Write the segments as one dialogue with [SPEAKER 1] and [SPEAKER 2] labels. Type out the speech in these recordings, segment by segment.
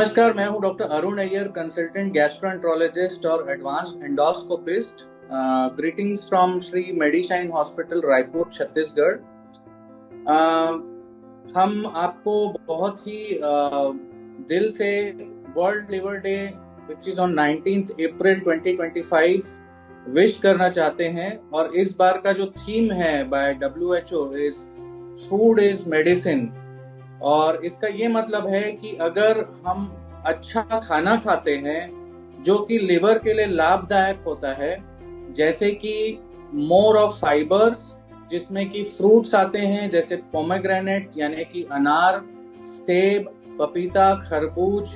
[SPEAKER 1] नमस्कार, मैं हूं doctor Arun Iyer, consultant gastroenterologist और advanced endoscopist. Greetings from Shri Medishine hospital, Raipur, Chhattisgarh. हम आपको बहुत ही दिल से world liver day which is on 19th April 2025 wish करना चाहते हैं। और इस बार का जो थीम है by WHO is food is medicine. और इसका ये मतलब है कि अगर हम अच्छा खाना खाते हैं जो कि लिवर के लिए लाभदायक होता है, जैसे कि मोर ऑफ फाइबर्स, जिसमें कि फ्रूट्स आते हैं जैसे पोमेग्रेनेट यानी कि अनार, सेब, पपीता, खरबूज,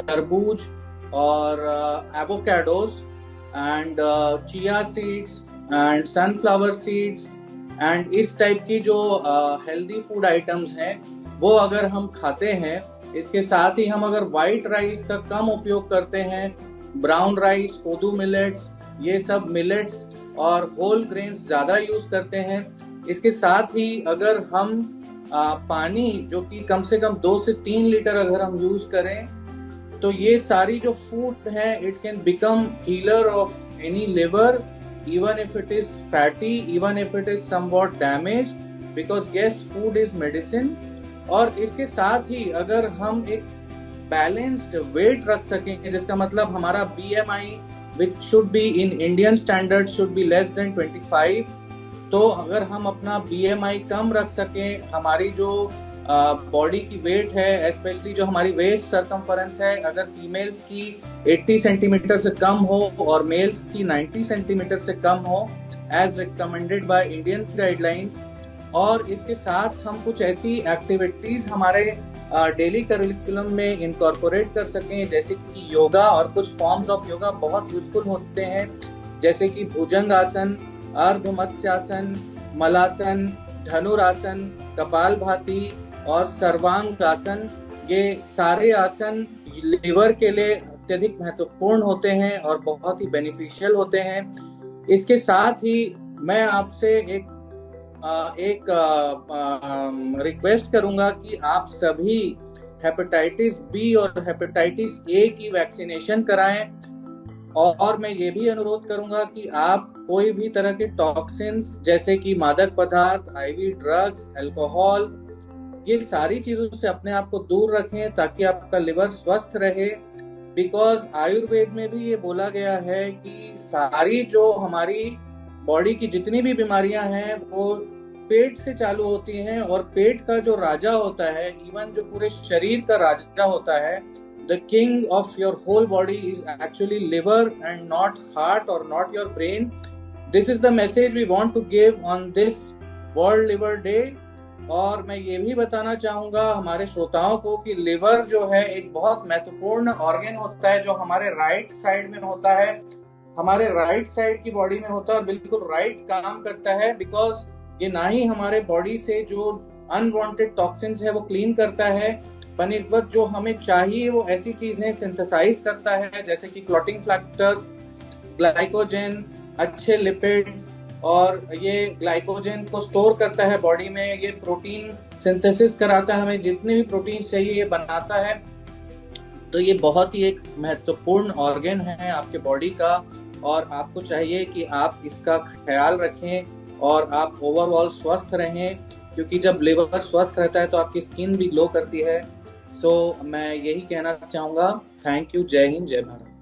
[SPEAKER 1] तरबूज और avocados and chia seeds and sunflower seeds and इस टाइप की जो हेल्दी फूड आइटम्स हैं वो अगर हम खाते हैं, इसके साथ ही हम अगर वाइट राइस का कम उपयोग करते हैं, ब्राउन राइस, कोदू मिलेट्स, ये सब मिलेट्स और होल ग्रेन्स ज्यादा यूज करते हैं, इसके साथ ही अगर हम पानी जो कि कम से कम 2 से 3 लीटर अगर हम यूज करें, तो ये सारी जो फूड है it can become healer of any liver, even if it is fatty, even if it is somewhat damaged, because yes, food is medicine। और इसके साथ ही अगर हम एक बैलेंस्ड वेट रख सकें, जिसका मतलब हमारा BMI which should be in Indian standards should be less than 25, तो अगर हम अपना BMI कम रख सकें, हमारी जो बॉडी की वेट है, स्पेशली जो हमारी वेस्ट सरकमफरेंस है, अगर फीमेल्स की 80 सेंटीमीटर से कम हो और मेल्स की 90 सेंटीमीटर से कम हो, as recommended by Indian guidelines. और इसके साथ हम कुछ ऐसी एक्टिविटीज हमारे डेली करिकुलम में इनकॉर्पोरेट कर सकें, जैसे कि योगा, और कुछ फॉर्म्स ऑफ योगा बहुत यूजफुल होते हैं, जैसे कि भुजंग आसन, अर्ध मत्स्यासन, मलासन, धनुरासन, कपालभाति और सर्वांग आसन। ये सारे आसन लिवर के लिए अत्यधिक महत्वपूर्ण होते हैं और बहुत ही बेनिफिशियल होते हैं। इसके साथ ही मैं आपसे एक रिक्वेस्ट करूंगा कि आप सभी हेपेटाइटिस बी और हेपेटाइटिस ए की वैक्सीनेशन कराएं। और मैं ये भी अनुरोध करूंगा कि आप कोई भी तरह के टॉक्सिन्स जैसे कि मादक पदार्थ, IV ड्रग्स, अल्कोहल, ये सारी चीजों से अपने आप को दूर रखें ताकि आपका लिवर स्वस्थ रहे। बिकॉज आयुर्वेद में भी ये बोला गया है कि सारी जो हमारी बॉडी की जितनी भी बीमारियां हैं वो पेट से चालू होती हैं, और पेट का जो राजा होता है, इवन जो पूरे शरीर का राजा होता है, the king of your whole body is actually liver and not heart or not your brain। This is the message we want to give on this World Liver Day। और मैं ये भी बताना चाहूंगा हमारे श्रोताओं को कि लिवर जो है एक बहुत महत्वपूर्ण ऑर्गन होता है, जो हमारे राइट साइड में होता है, हमारे राइट साइड की बॉडी में होता है और बिल्कुल राइट काम करता है। बिकॉज ये ना ही हमारे बॉडी से जो अनवांटेड टॉक्सिन्स है वो क्लीन करता है, बनिस्बत जो हमें चाहिए वो ऐसी चीजें सिंथेसाइज करता है, जैसे कि क्लॉटिंग फैक्टर्स, ग्लाइकोजन, अच्छे लिपिड्स, और ये ग्लाइकोजन को स्टोर करता है बॉडी में, ये प्रोटीन सिंथेसिस कराता है, हमें जितने भी प्रोटीन चाहिए ये बनाता है। तो ये बहुत ही एक महत्वपूर्ण ऑर्गन है आपके बॉडी का, और आपको चाहिए कि आप इसका ख्याल रखें और आप ओवरऑल स्वस्थ रहें, क्योंकि जब लिवर स्वस्थ रहता है तो आपकी स्किन भी ग्लो करती है। सो मैं यही कहना चाहूँगा। Thank you. जय हिंद, जय भारत।